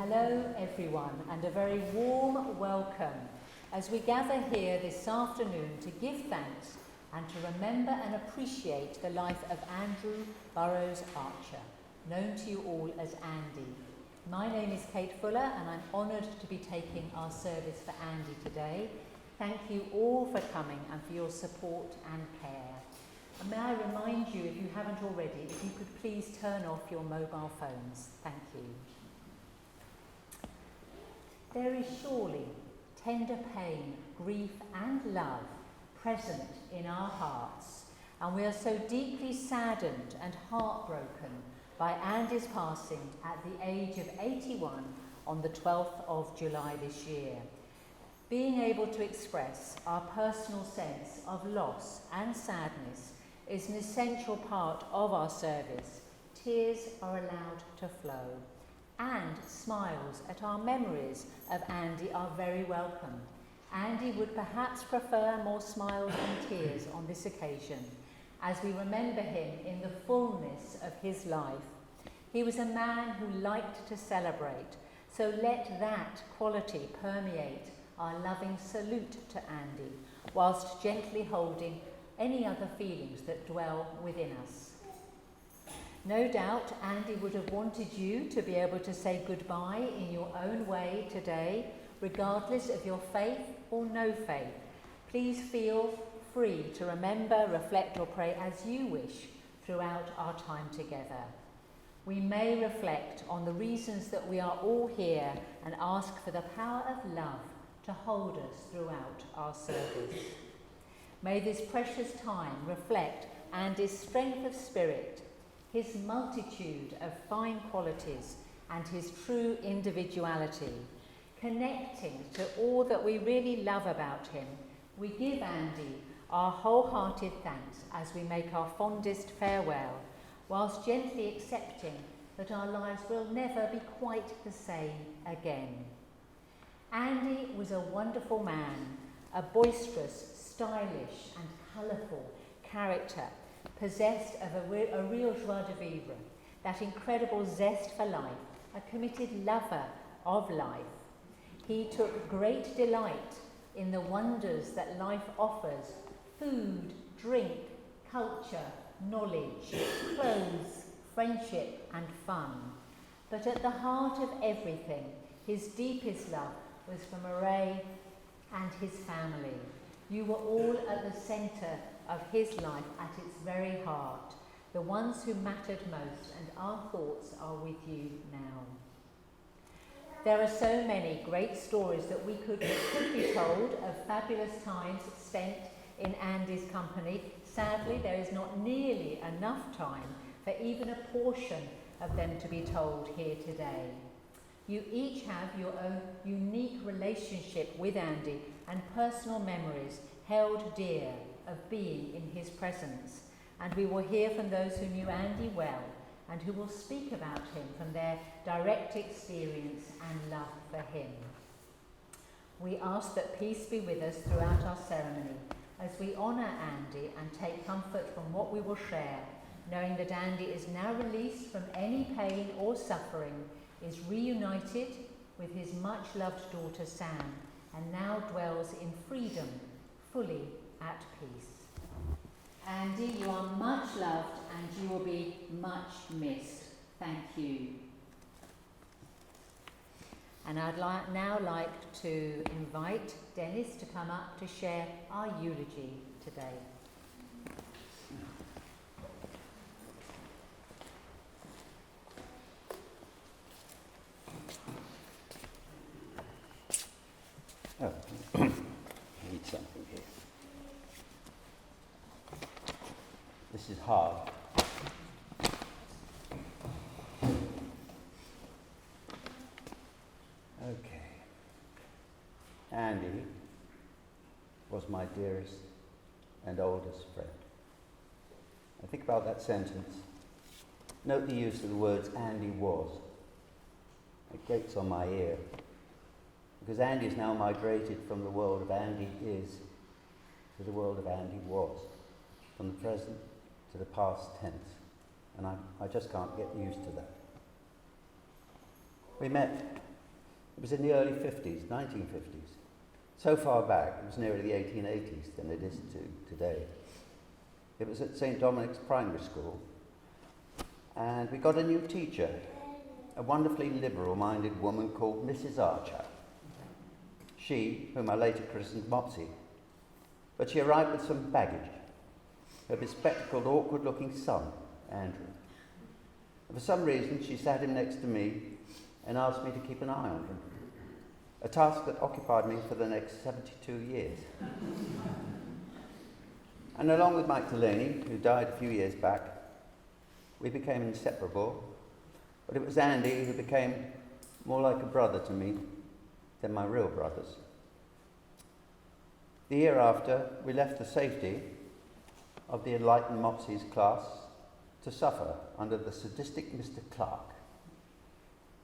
hello everyone, and a very warm welcome as we gather here this afternoon to give thanks and to remember and appreciate the life of Andrew Burrowes Archer, known to you all as Andy. My name is Kate Fuller and I'm honoured to be taking our service for Andy today. Thank you all for coming and for your support and care. And may I remind you, if you haven't already, if you could please turn off your mobile phones. Thank you. There is surely tender pain, grief and love present in our hearts, and we are so deeply saddened and heartbroken by Andy's passing at the age of 81 on the 12th of July this year. Being able to express our personal sense of loss and sadness is an essential part of our service. Tears are allowed to flow, and smiles at our memories of Andy are very welcome. Andy would perhaps prefer more smiles than tears on this occasion, as we remember him in the fullness of his life. He was a man who liked to celebrate, so let that quality permeate our loving salute to Andy, whilst gently holding any other feelings that dwell within us. No doubt Andy would have wanted you to be able to say goodbye in your own way today, regardless of your faith or no faith. Please feel free to remember, reflect or pray as you wish throughout our time together. We may reflect on the reasons that we are all here and ask for the power of love to hold us throughout our service. May this precious time reflect Andy's strength of spirit, his multitude of fine qualities and his true individuality. Connecting to all that we really love about him, we give Andy our wholehearted thanks as we make our fondest farewell, whilst gently accepting that our lives will never be quite the same again. Andy was a wonderful man, a boisterous, stylish and colourful character, possessed of a real joie de vivre, that incredible zest for life, a committed lover of life. He took great delight in the wonders that life offers: food, drink, culture, knowledge, clothes, friendship and fun. But at the heart of everything, his deepest love was for Murray and his family. You were all at the centre of his life, at its very heart, the ones who mattered most, and our thoughts are with you now. There are so many great stories that we could be told of fabulous times spent in Andy's company. Sadly, there is not nearly enough time for even a portion of them to be told here today. You each have your own unique relationship with Andy and personal memories held dear of being in his presence, and we will hear from those who knew Andy well and who will speak about him from their direct experience and love for him. We ask that peace be with us throughout our ceremony as we honour Andy and take comfort from what we will share, knowing that Andy is now released from any pain or suffering, is reunited with his much-loved daughter Sam, and now dwells in freedom, fully at peace. Andy, you are much loved and you will be much missed. Thank you. And I'd now like to invite Dennis to come up to share our eulogy today. Oh, I need something here. This is hard. Okay. Andy was my dearest and oldest friend. I think about that sentence. Note the use of the words Andy was. It grates on my ear. Because Andy has now migrated from the world of Andy is to the world of Andy was, from the present to the past tense. And I just can't get used to that. We met It was in the early 50s, 1950s. So far back, it was nearer the 1880s than it is to today. It was at St. Dominic's Primary School, and we got a new teacher, a wonderfully liberal-minded woman called Mrs. Archer. She, whom I later christened Mopsy, but she arrived with some baggage. Her bespectacled, awkward-looking son, Andrew. And for some reason, she sat him next to me and asked me to keep an eye on him, a task that occupied me for the next 72 years. And along with Mike Delaney, who died a few years back, we became inseparable, but it was Andy who became more like a brother to me than my real brothers. The year after, we left the safety of the enlightened Mopsy's class to suffer under the sadistic Mr. Clark.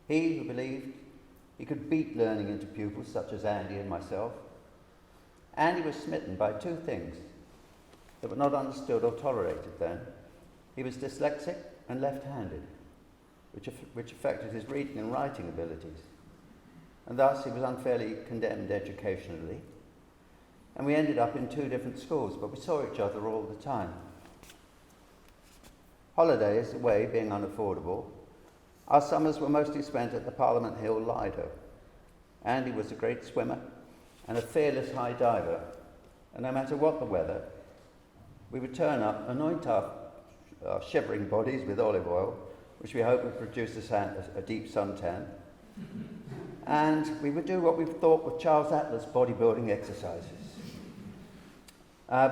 He who believed he could beat learning into pupils such as Andy and myself. Andy was smitten by two things that were not understood or tolerated then. He was dyslexic and left-handed, which affected his reading and writing abilities. And thus he was unfairly condemned educationally. And we ended up in two different schools, but we saw each other all the time. Holidays away being unaffordable, our summers were mostly spent at the Parliament Hill Lido. Andy was a great swimmer and a fearless high diver, and no matter what the weather, we would turn up, anoint our shivering bodies with olive oil, which we hoped would produce a deep suntan, and we would do what we thought were Charles Atlas bodybuilding exercises.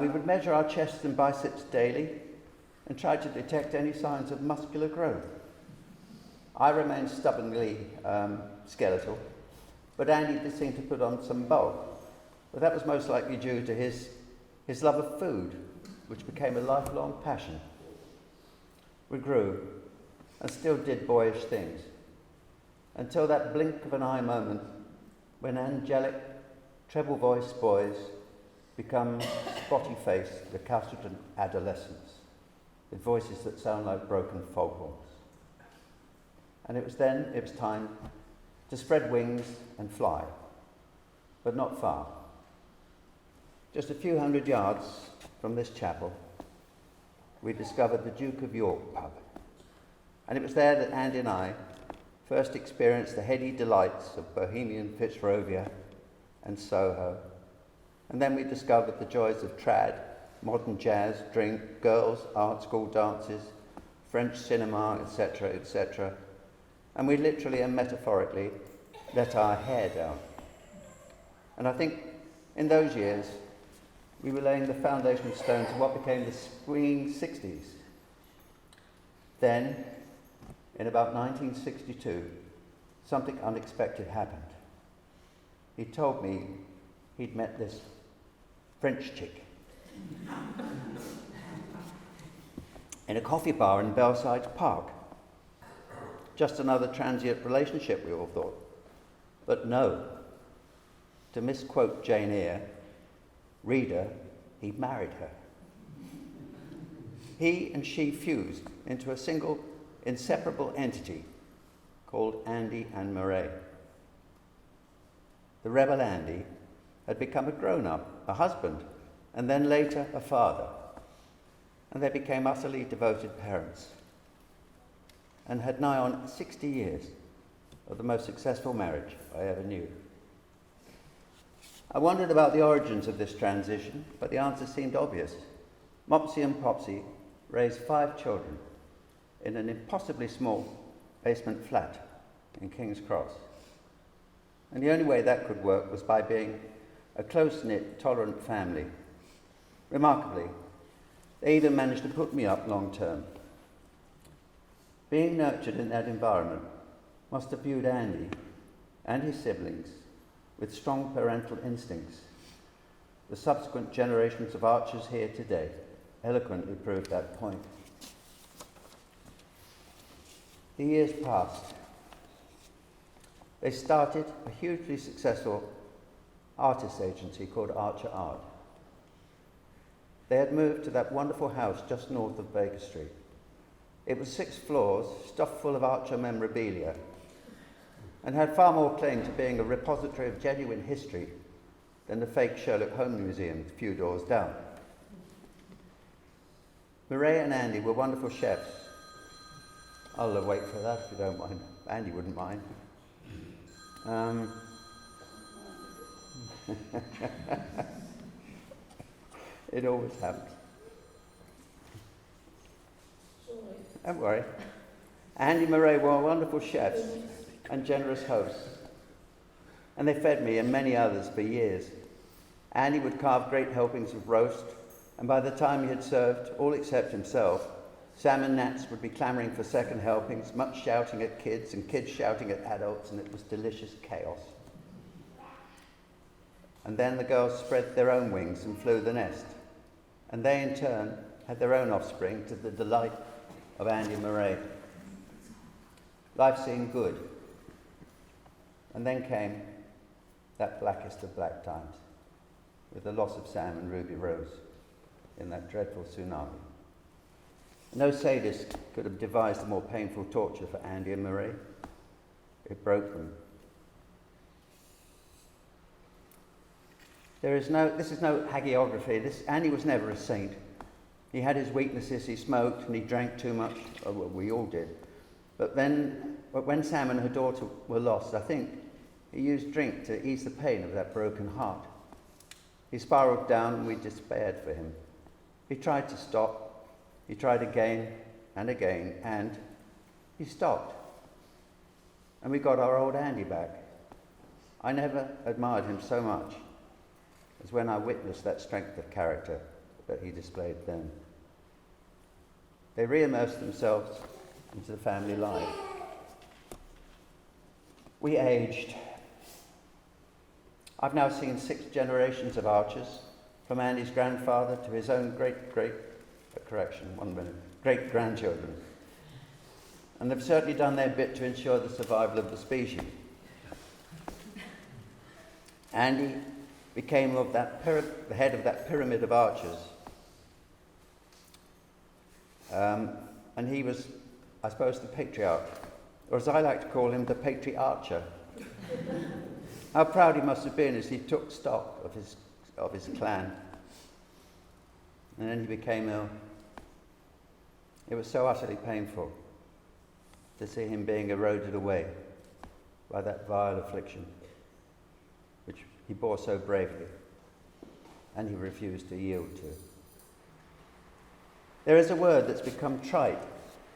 We would measure our chests and biceps daily and try to detect any signs of muscular growth. I remained stubbornly skeletal, but Andy did seem to put on some bulk. But that was most likely due to his love of food, which became a lifelong passion. We grew and still did boyish things, until that blink of an eye moment when angelic, treble-voiced boys become spotty-faced, recalcitrant adolescents with voices that sound like broken foghorns. And it was time to spread wings and fly, but not far. Just a few hundred yards from this chapel, we discovered the Duke of York pub. And it was there that Andy and I first experienced the heady delights of bohemian Fitzrovia and Soho. And then we discovered the joys of trad, modern jazz, drink, girls, art school dances, French cinema, etc., etc. And we literally and metaphorically let our hair down. And I think in those years, we were laying the foundation stones of what became the swinging 60s. Then, in about 1962, something unexpected happened. He told me he'd met this French chick in a coffee bar in Belsize Park. Just another transient relationship, we all thought. But no, to misquote Jane Eyre, reader, he married her. He and she fused into a single, inseparable entity called Andy and Murray. The rebel Andy had become a grown-up, a husband, and then later a father. And they became utterly devoted parents and had nigh on 60 years of the most successful marriage I ever knew. I wondered about the origins of this transition, but the answer seemed obvious. Mopsy and Popsy raised 5 children in an impossibly small basement flat in King's Cross. And the only way that could work was by being a close-knit, tolerant family. Remarkably, they even managed to put me up long-term. Being nurtured in that environment must have viewed Andy and his siblings with strong parental instincts. The subsequent generations of archers here today eloquently proved that point. The years passed. They started a hugely successful artist agency called Archer Art. They had moved to that wonderful house just north of Baker Street. It was 6 floors, stuffed full of Archer memorabilia, and had far more claim to being a repository of genuine history than the fake Sherlock Holmes Museum a few doors down. Mireille and Andy were wonderful chefs. I'll wait for that if you don't mind. Andy wouldn't mind. It always happens. Don't worry. Andy and Mireille were wonderful chefs and generous hosts, and they fed me and many others for years. Andy would carve great helpings of roast, and by the time he had served, all except himself, Sam and Nats would be clamouring for second helpings, much shouting at kids and kids shouting at adults, and it was delicious chaos. And then the girls spread their own wings and flew the nest, and they in turn had their own offspring to the delight of Andy and Mireille. Life seemed good. And then came that blackest of black times, with the loss of Sam and Ruby Rose in that dreadful tsunami. No sadist could have devised a more painful torture for Andy and Mireille. It broke them. This is no hagiography. Andy was never a saint. He had his weaknesses, he smoked and he drank too much. Oh, well, we all did. But when Sam and her daughter were lost, I think he used drink to ease the pain of that broken heart. He spiraled down and we despaired for him. He tried to stop. He tried again and again, and he stopped. And we got our old Andy back. I never admired him so much as when I witnessed that strength of character that he displayed then. They re-immersed themselves into the family life. We aged. I've now seen 6 generations of Archers, from Andy's grandfather to his own great-grandchildren. And they've certainly done their bit to ensure the survival of the species. Andy became the head of that pyramid of archers. And he was, I suppose, the patriarch, or as I like to call him, the patriarcher. How proud he must have been as he took stock of his clan. And then he became ill. It was so utterly painful to see him being eroded away by that vile affliction, which he bore so bravely, and he refused to yield to. There is a word that's become trite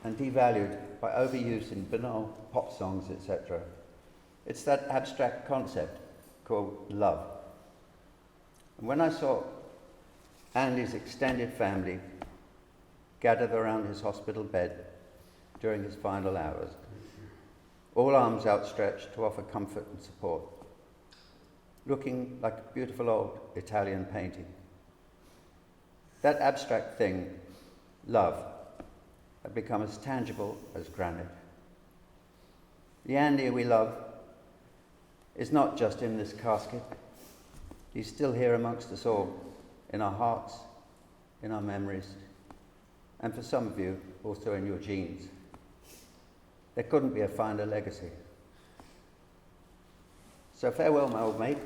and devalued by overuse in banal pop songs, etc. It's that abstract concept called love. And when I saw Andy's extended family gathered around his hospital bed during his final hours, all arms outstretched to offer comfort and support, looking like a beautiful old Italian painting, that abstract thing, love, had become as tangible as granite. The Andy we love is not just in this casket. He's still here amongst us all, in our hearts, in our memories, and for some of you, also in your genes. There couldn't be a finer legacy. So farewell, my old mate.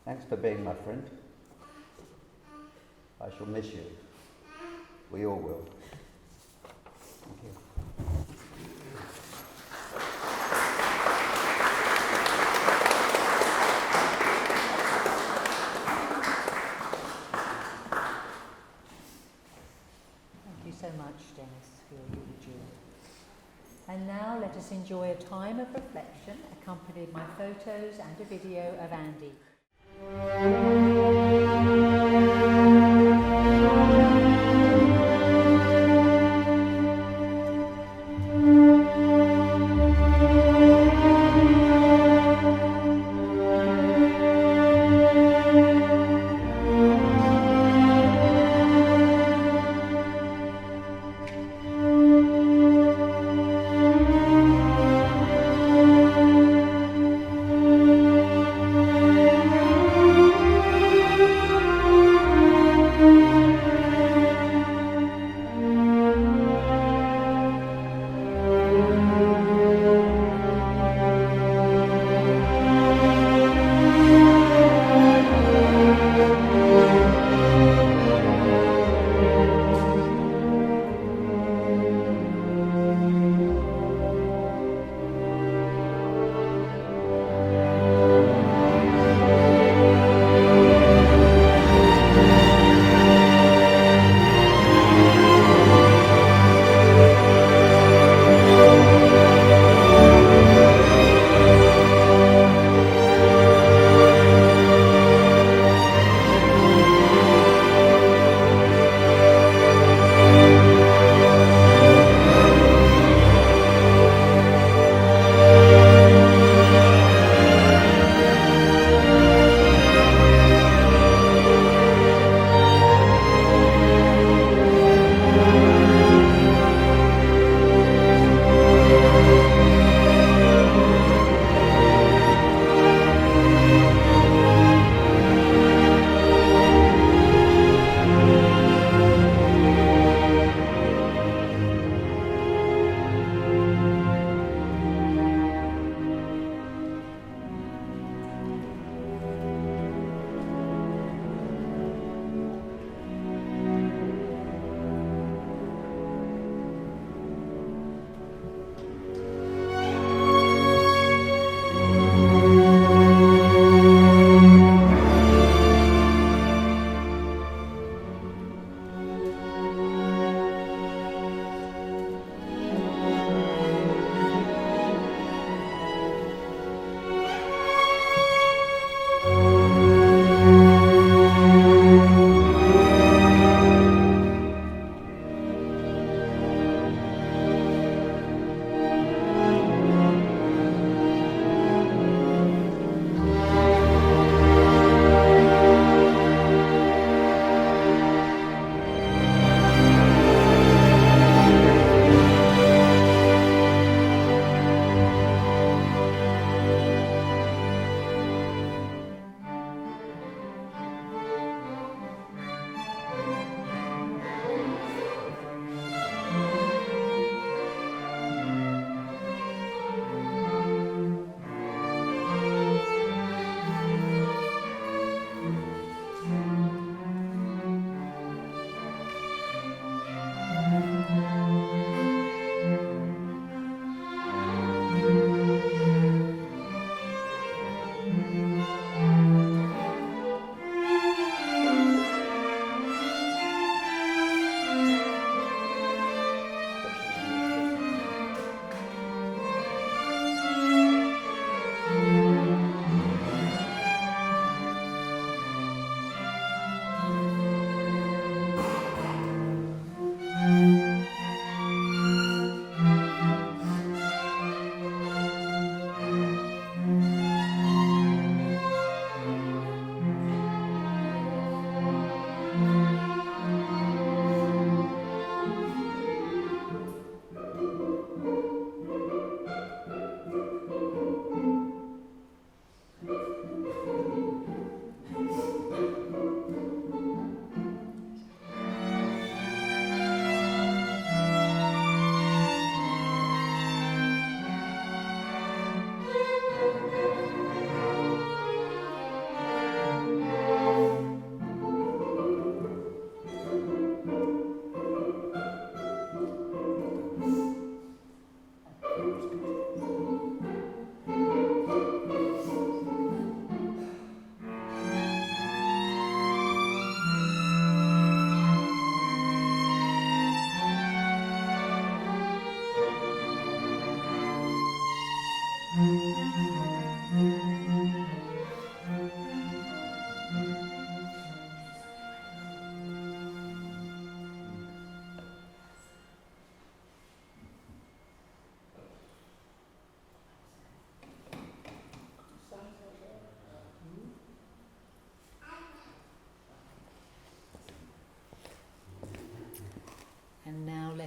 Thanks for being my friend. I shall miss you. We all will. Thank you. Thank you so much, Dennis, for your eulogy. And now let us enjoy a time of reflection accompanied by photos and a video of Andy.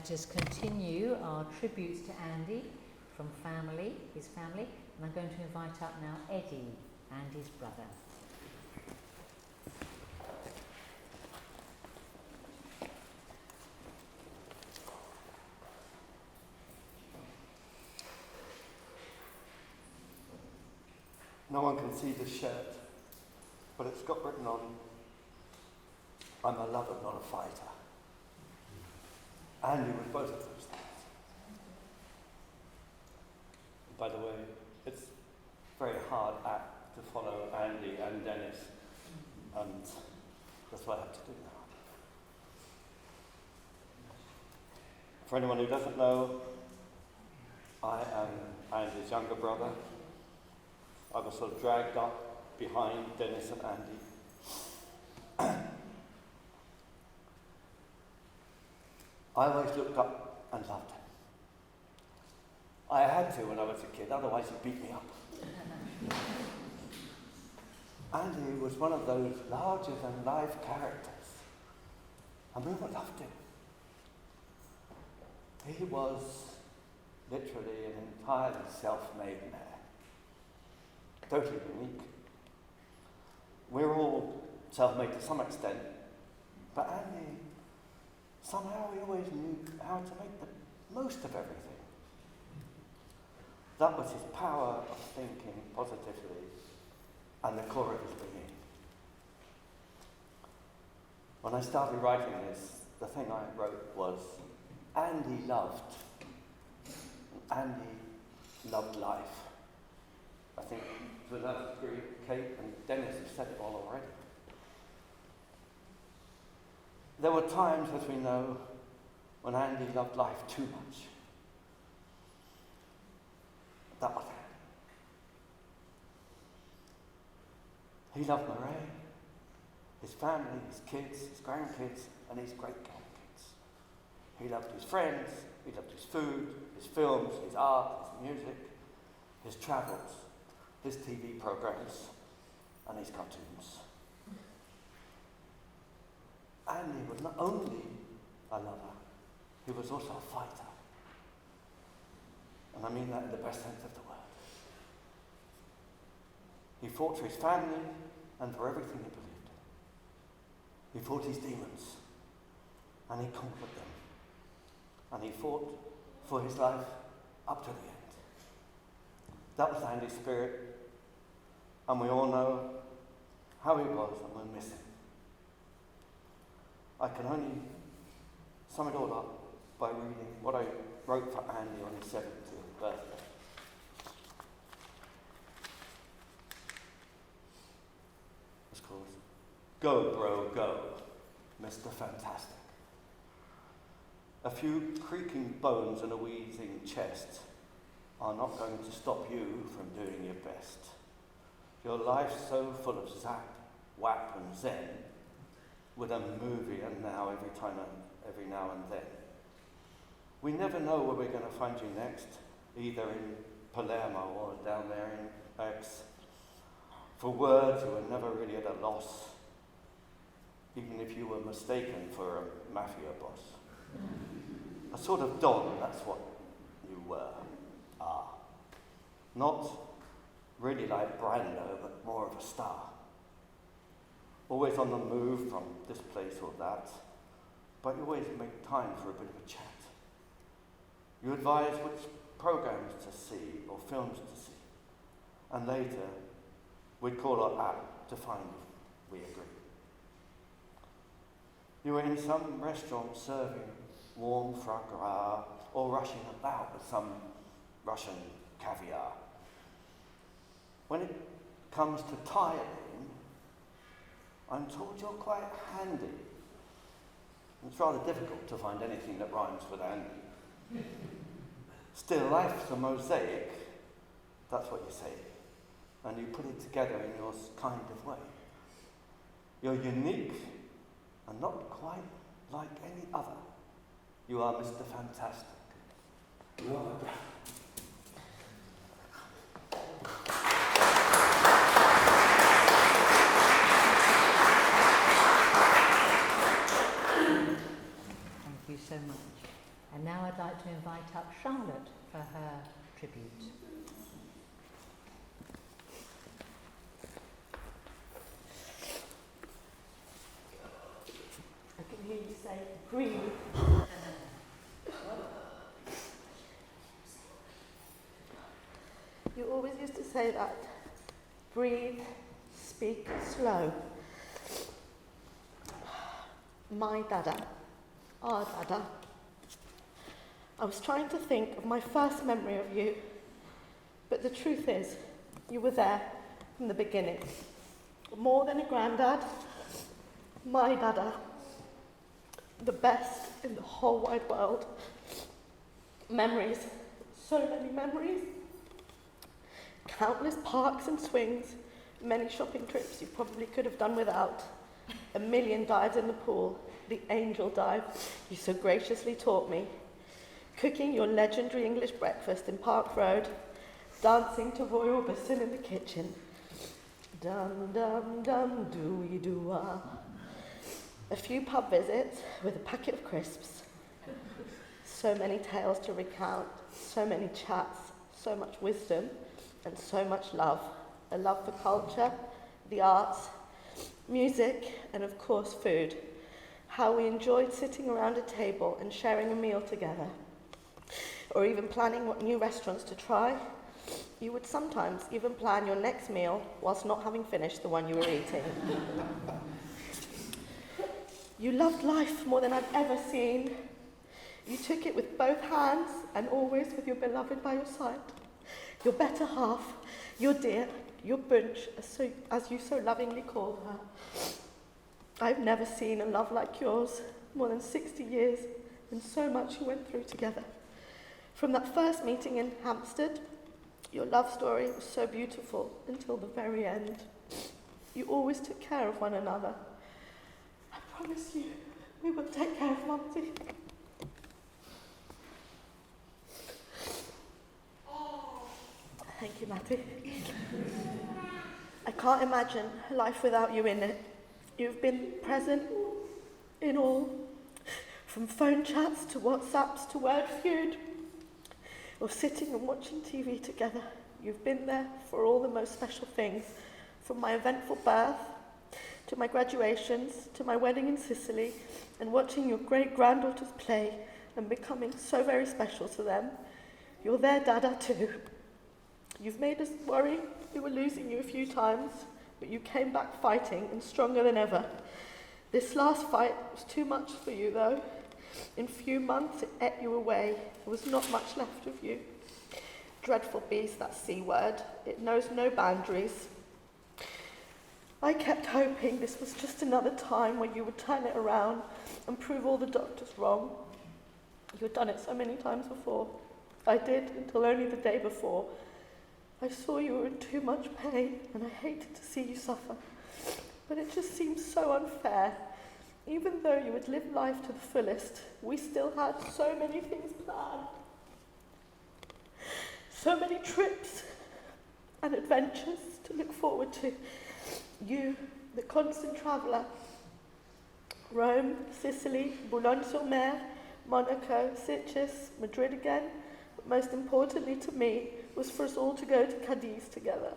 let us continue our tributes to Andy from his family, and I'm going to invite up now Eddie, Andy's brother. No one can see the shirt, but it's got written on, "I'm a lover, not a fighter." Andy was both of those things. By the way, it's a very hard act to follow Andy and Dennis, and that's what I have to do now. For anyone who doesn't know, I am Andy's younger brother. I was sort of dragged up behind Dennis and Andy. I always looked up and loved him. I had to when I was a kid, otherwise he'd beat me up. Andy was one of those larger-than-life characters, and we all loved him. He was literally an entirely self-made man. Totally unique. We're all self-made to some extent, but Andy, somehow he always knew how to make the most of everything. That was his power of thinking positively and the core of his being. When I started writing this, the thing I wrote was, Andy loved. Andy loved life. I think to a large degree, Kate and Dennis have said it all already. There were times, as we know, when Andy loved life too much. That was Andy. He loved Murray, his family, his kids, his grandkids, and his great-grandkids. He loved his friends, he loved his food, his films, his art, his music, his travels, his TV programs, and his cartoons. Andy was not only a lover, he was also a fighter. And I mean that in the best sense of the word. He fought for his family and for everything he believed in. He fought his demons, and he conquered them. And he fought for his life up to the end. That was Andy's spirit, and we all know how he was, and we'll miss him. I can only sum it all up by reading what I wrote for Andy on his 70th birthday. It's called Go, Bro, Go, Mr. Fantastic. A few creaking bones and a wheezing chest are not going to stop you from doing your best. Your life's so full of zap, whap and zen, with a movie and now every now and then. We never know where we're going to find you next, either in Palermo or down there in X. For words, you were never really at a loss, even if you were mistaken for a mafia boss. A sort of don, that's what you are. Not really like Brando, but more of a star. Always on the move from this place or that, but you always make time for a bit of a chat. You advise which programs to see or films to see, and later we'd call our app to find if we agree. You were in some restaurant serving warm foie gras or rushing about with some Russian caviar. When it comes to tiling, I'm told you're quite handy. It's rather difficult to find anything that rhymes with Andy. Still, life's a mosaic, that's what you say, and you put it together in your kind of way. You're unique and not quite like any other. You are Mr. Fantastic. You are. Thank you so much. And now I'd like to invite up Charlotte for her tribute. I can hear you say, breathe. You always used to say that. Breathe, speak slow. My dada, our dada. I was trying to think of my first memory of you, but the truth is, you were there from the beginning. More than a granddad, my dada. The best in the whole wide world. Memories, so many memories. Countless parks and swings, many shopping trips you probably could have done without. 1 million dives in the pool, the angel dive you so graciously taught me. Cooking your legendary English breakfast in Park Road, dancing to Roy Orbison in the kitchen. Dum dum dum doo-wee doo-wah. A few pub visits with a packet of crisps. So many tales to recount, so many chats, so much wisdom, and so much love. A love for culture, the arts, music, and of course food. How we enjoyed sitting around a table and sharing a meal together, or even planning what new restaurants to try. You would sometimes even plan your next meal whilst not having finished the one you were eating. You loved life more than I've ever seen. You took it with both hands and always with your beloved by your side. Your better half, your dear, your bunch, as you so lovingly called her. I've never seen a love like yours, more than 60 years, and so much you went through together. From that first meeting in Hampstead, your love story was so beautiful until the very end. You always took care of one another. I promise you, we will take care of Mumsy. Thank you, Matty. I can't imagine life without you in it. You've been present in all, from phone chats to WhatsApps to Word Feud, or sitting and watching TV together. You've been there for all the most special things, from my eventful birth, to my graduations, to my wedding in Sicily, and watching your great-granddaughters play and becoming so very special to them. You're their dada too. You've made us worry we were losing you a few times, but you came back fighting and stronger than ever. This last fight was too much for you, though. In few months, it ate you away. There was not much left of you. Dreadful beast, that C word. It knows no boundaries. I kept hoping this was just another time when you would turn it around and prove all the doctors wrong. You had done it so many times before. I did, until only the day before. I saw you were in too much pain, and I hated to see you suffer. But it just seemed so unfair. Even though you had lived life to the fullest, we still had so many things planned. So many trips and adventures to look forward to. You, the constant traveller. Rome, Sicily, Boulogne-sur-Mer, Monaco, Sitges, Madrid again. But most importantly to me was for us all to go to Cadiz together,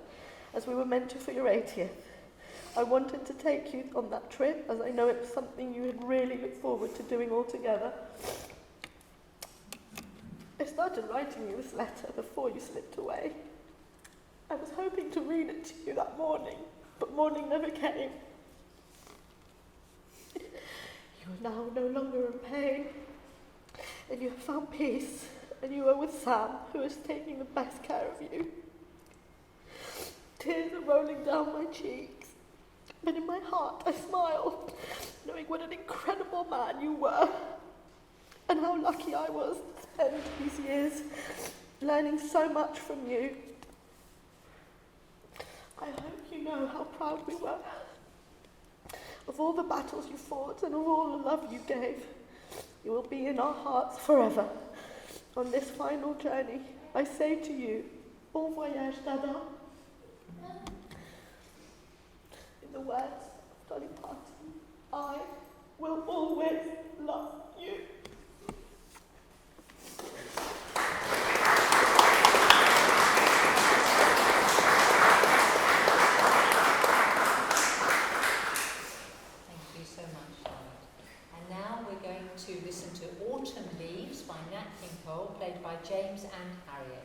as we were meant to for your 80th. I wanted to take you on that trip, as I know it was something you had really looked forward to doing all together. I started writing you this letter before you slipped away. I was hoping to read it to you that morning, but morning never came. You are now no longer in pain, and you have found peace, and you are with Sam, who is taking the best care of you. Tears are rolling down my cheeks, but in my heart I smile, knowing what an incredible man you were, and how lucky I was to spend these years learning so much from you. I hope you know how proud we were of all the battles you fought and of all the love you gave. You will be in our hearts forever. On this final journey, I say to you, bon voyage, Dada. In the words of Dolly Parton, I will always love you. listen to Autumn Leaves by Nat King Cole, played by James and Harriet.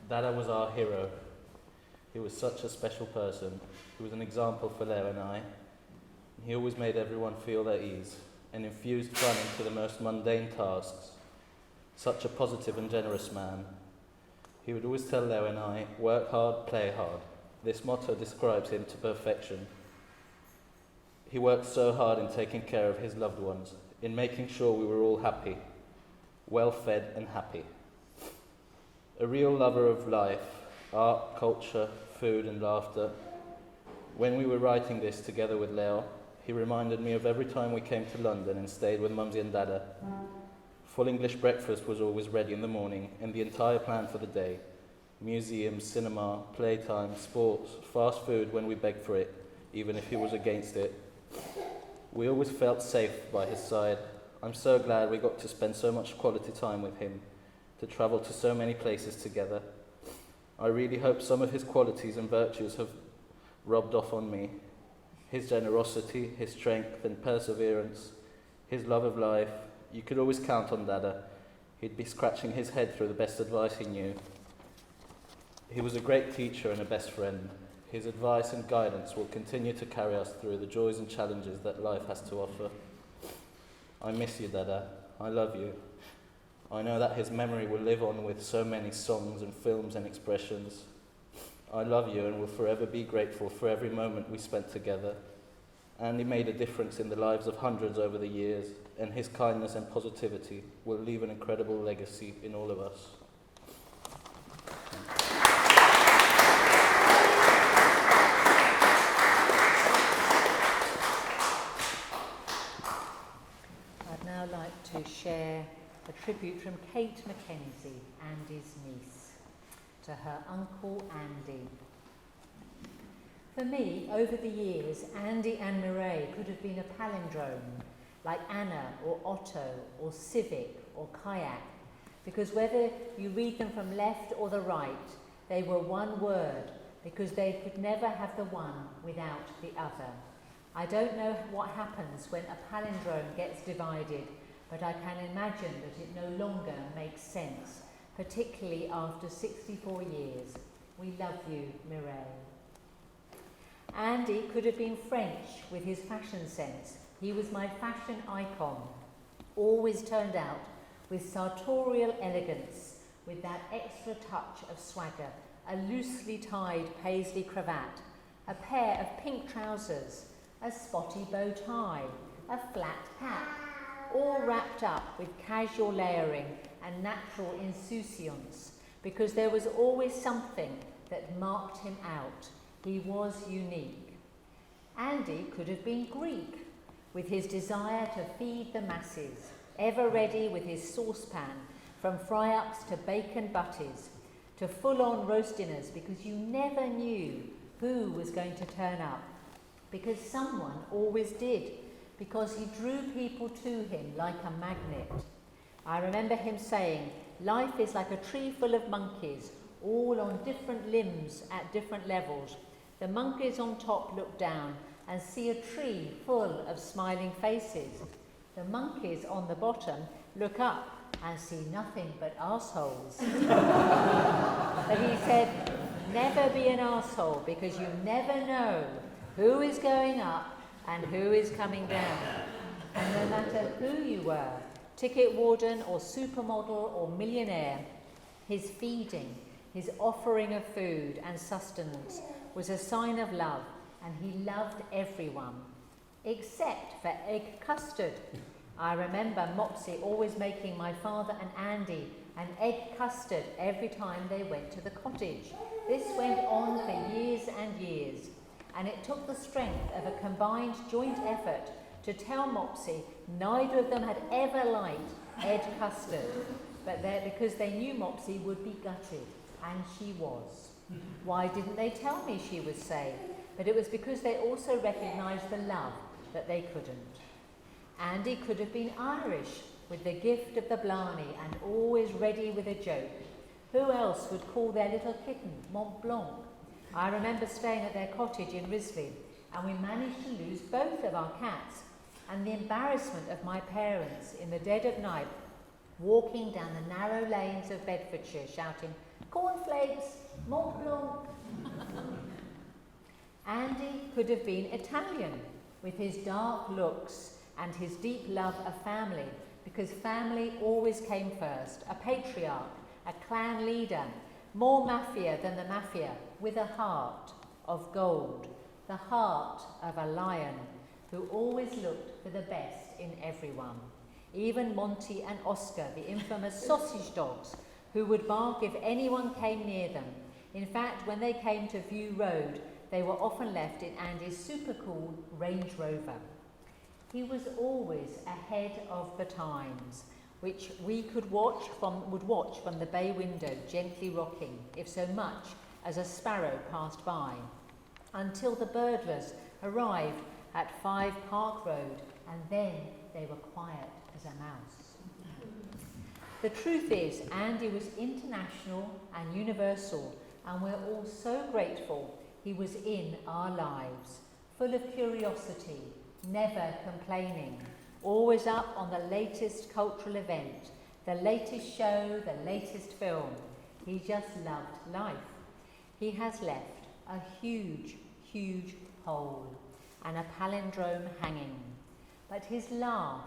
Dada was our hero. He was such a special person. He was an example for Leo and I. He always made everyone feel at ease and infused fun into the most mundane tasks. Such a positive and generous man. He would always tell Leo and I, work hard, play hard. This motto describes him to perfection. He worked so hard in taking care of his loved ones, in making sure we were all happy, well-fed and happy. A real lover of life, art, culture, food and laughter. When we were writing this together with Leo, he reminded me of every time we came to London and stayed with Mumsy and Dada. Full English breakfast was always ready in the morning and the entire plan for the day. Museums, cinema, playtime, sports, fast food when we begged for it, even if he was against it. We always felt safe by his side. I'm so glad we got to spend so much quality time with him, to travel to so many places together. I really hope some of his qualities and virtues have rubbed off on me. His generosity, his strength and perseverance, his love of life. You could always count on Dada. He'd be scratching his head through the best advice he knew. He was a great teacher and a best friend. His advice and guidance will continue to carry us through the joys and challenges that life has to offer. I miss you, Dada. I love you. I know that his memory will live on with so many songs and films and expressions. I love you and will forever be grateful for every moment we spent together. Andy made a difference in the lives of hundreds over the years, and his kindness and positivity will leave an incredible legacy in all of us. I'd now like to share a tribute from Kate Mackenzie, Andy's niece, to her uncle Andy. For me, over the years, Andy and Mireille could have been a palindrome, like Anna or Otto or Civic or Kayak, because whether you read them from left or the right, they were one word, because they could never have the one without the other. I don't know what happens when a palindrome gets divided, but I can imagine that it no longer makes sense, particularly after 64 years. We love you, Mireille. Andy could have been French with his fashion sense. He was my fashion icon, always turned out with sartorial elegance, with that extra touch of swagger, a loosely tied paisley cravat, a pair of pink trousers, a spotty bow tie, a flat hat, all wrapped up with casual layering and natural insouciance, because there was always something that marked him out. He was unique. Andy could have been Greek, with his desire to feed the masses, ever ready with his saucepan, from fry-ups to bacon butties, to full-on roast dinners, because you never knew who was going to turn up, because someone always did, because he drew people to him like a magnet. I remember him saying, life is like a tree full of monkeys, all on different limbs at different levels. The monkeys on top look down and see a tree full of smiling faces. The monkeys on the bottom look up and see nothing but arseholes. But he said, never be an arsehole, because you never know who is going up and who is coming down. And no matter who you were, ticket warden or supermodel or millionaire, his feeding, his offering of food and sustenance was a sign of love, and he loved everyone, except for egg custard. I remember Mopsy always making my father and Andy an egg custard every time they went to the cottage. This went on for years and years, and it took the strength of a combined joint effort to tell Mopsy neither of them had ever liked egg custard, but because they knew Mopsy would be gutted, and she was. Why didn't they tell me, she would say, but it was because they also recognised the love that they couldn't. Andy could have been Irish, with the gift of the Blarney and always ready with a joke. Who else would call their little kitten Mont Blanc? I remember staying at their cottage in Risley, and we managed to lose both of our cats, and the embarrassment of my parents in the dead of night, walking down the narrow lanes of Bedfordshire shouting, cornflakes, Mont Blanc. Andy could have been Italian, with his dark looks and his deep love of family, because family always came first, a patriarch, a clan leader, more mafia than the mafia, with a heart of gold, the heart of a lion, who always looked for the best in everyone. Even Monty and Oscar, the infamous sausage dogs, who would bark if anyone came near them. In fact, when they came to View Road, they were often left in Andy's super cool Range Rover. He was always ahead of the times, which we would watch from the bay window, gently rocking, if so much as a sparrow passed by, until the burglars arrived at 5 Park Road, and then they were quiet as a mouse. The truth is, Andy was international and universal, and we're all so grateful he was in our lives, full of curiosity, never complaining, always up on the latest cultural event, the latest show, the latest film. He just loved life. He has left a huge, huge hole and a palindrome hanging. But his laugh,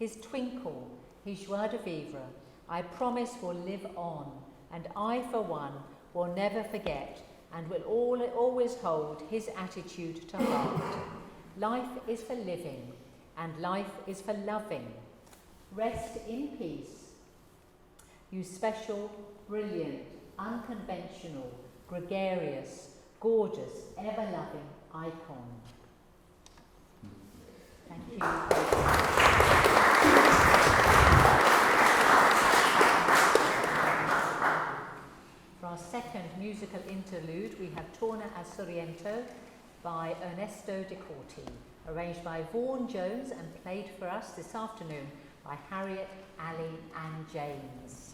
his twinkle, his joie de vivre, I promise will live on, and I, for one, will never forget and will always hold his attitude to heart. Life is for living, and life is for loving. Rest in peace, you special, brilliant, unconventional, gregarious, gorgeous, ever-loving icon. Thank you. For our second musical interlude, we have Torna a Sorrento by Ernesto de Corti, arranged by Vaughan Jones and played for us this afternoon by Harriet, Ali and James.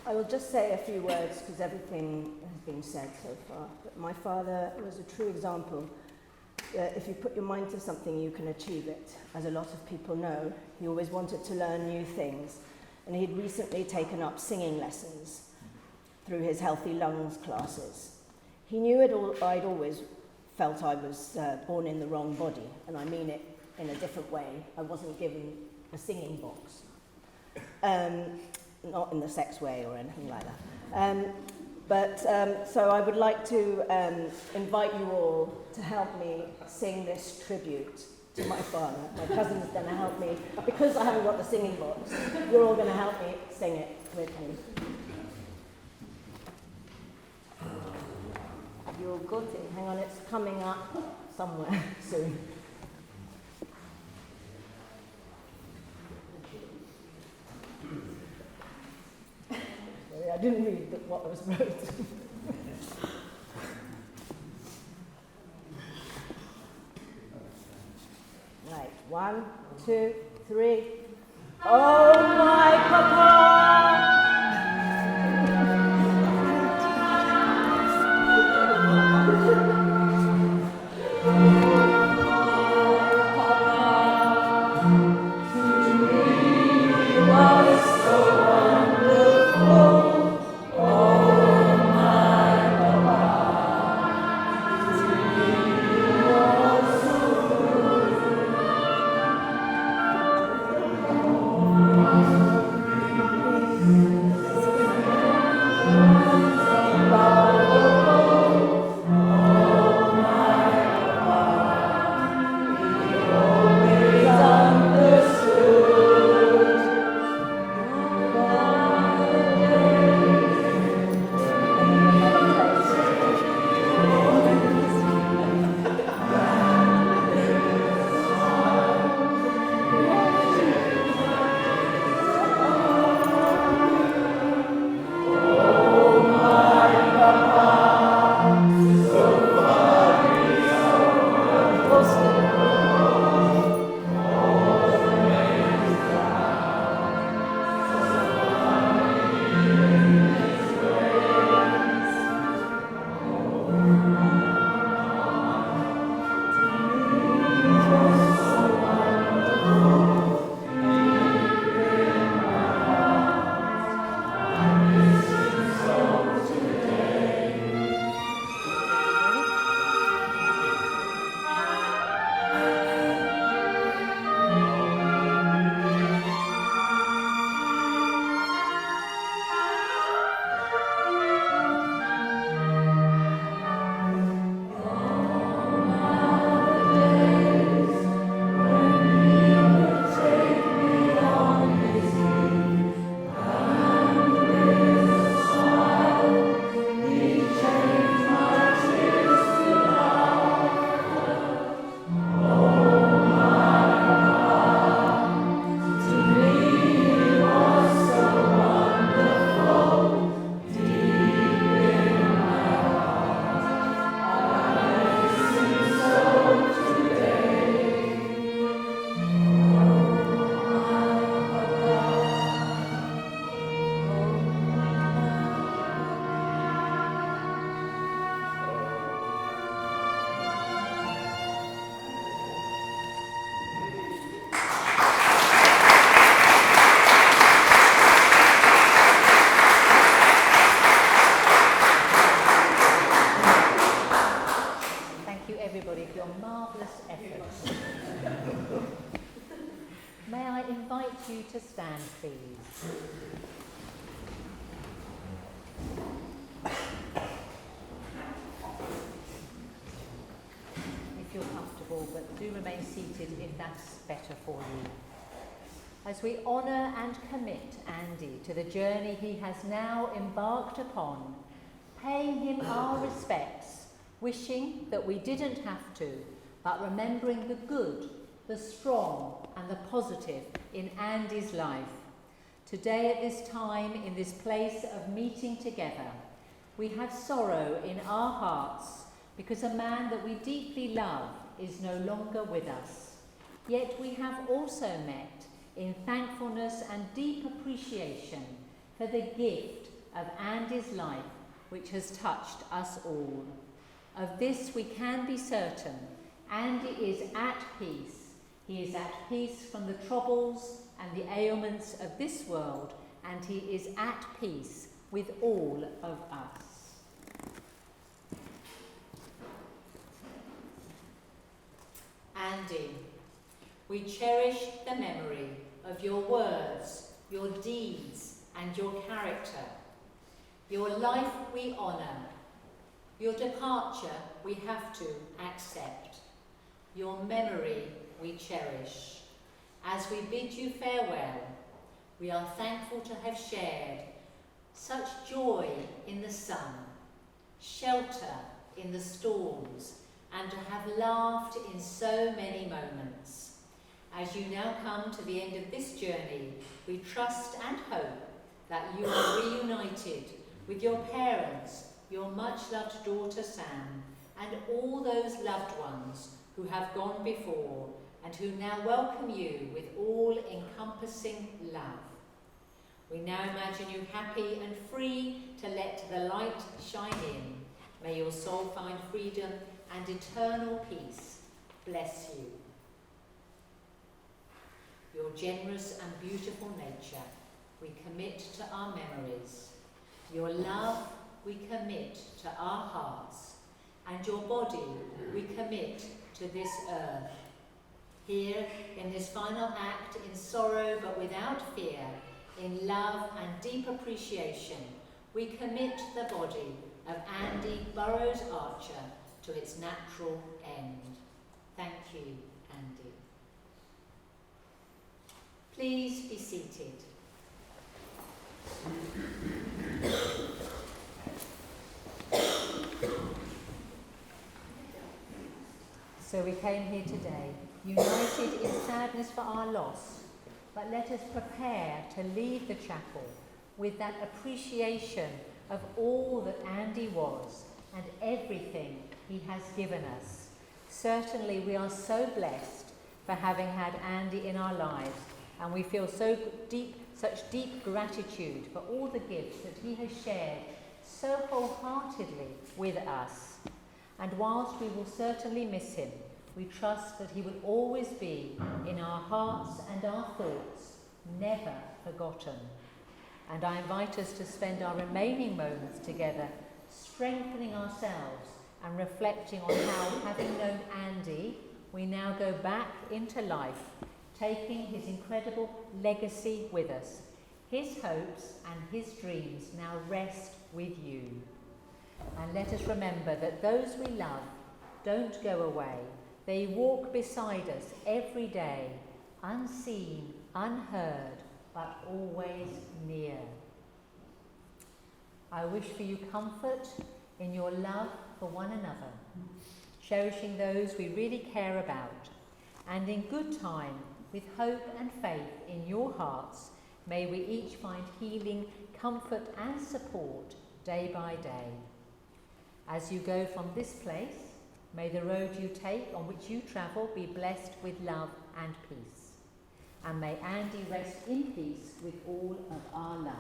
I will just say a few words because everything has been said so far. But my father was a true example that if you put your mind to something, you can achieve it. As a lot of people know, he always wanted to learn new things. And he'd recently taken up singing lessons through his Healthy Lungs classes. He knew I'd always felt I was born in the wrong body, and I mean it in a different way. I wasn't given a singing box. Not in the sex way or anything like that. So I would like to invite you all to help me sing this tribute to my father. My cousin's going to help me. Because I haven't got the singing box, you're all going to help me sing it with me. You'll got it. Hang on, it's coming up somewhere soon. I didn't read what was wrote. Right, 1, 2, 3. Oh my Papa! To me. you to stand, please. If you're comfortable, but do remain seated if that's better for you. As we honour and commit Andy to the journey he has now embarked upon, paying him our respects, wishing that we didn't have to, but remembering the good, the strong and the positive in Andy's life. Today at this time, in this place of meeting together, we have sorrow in our hearts because a man that we deeply love is no longer with us. Yet we have also met in thankfulness and deep appreciation for the gift of Andy's life, which has touched us all. Of this we can be certain. Andy is at peace. He is at peace from the troubles and the ailments of this world, and he is at peace with all of us. Andy, we cherish the memory of your words, your deeds, and your character. Your life we honour. Your departure we have to accept. Your memory we cherish. As we bid you farewell, we are thankful to have shared such joy in the sun, shelter in the storms, and to have laughed in so many moments. As you now come to the end of this journey, we trust and hope that you are reunited with your parents, your much-loved daughter Sam, and all those loved ones who have gone before and who now welcome you with all-encompassing love. We now imagine you happy and free to let the light shine in. May your soul find freedom and eternal peace. Bless you. Your generous and beautiful nature we commit to our memories. Your love we commit to our hearts. And your body we commit to this earth. Here, in this final act, in sorrow but without fear, in love and deep appreciation, we commit the body of Andy Burrowes Archer to its natural end. Thank you, Andy. Please be seated. So we came here today, united in sadness for our loss, but let us prepare to leave the chapel with that appreciation of all that Andy was and everything he has given us. Certainly we are so blessed for having had Andy in our lives, and we feel such deep gratitude for all the gifts that he has shared so wholeheartedly with us. And whilst we will certainly miss him, we trust that he will always be in our hearts and our thoughts, never forgotten. And I invite us to spend our remaining moments together strengthening ourselves and reflecting on how, having known Andy, we now go back into life, taking his incredible legacy with us. His hopes and his dreams now rest with you. And let us remember that those we love don't go away. They walk beside us every day, unseen, unheard, but always near. I wish for you comfort in your love for one another, cherishing those we really care about, and in good time, with hope and faith in your hearts, may we each find healing, comfort and support day by day. As you go from this place, may the road you take, on which you travel, be blessed with love and peace. And may Andy rest in peace with all of our love.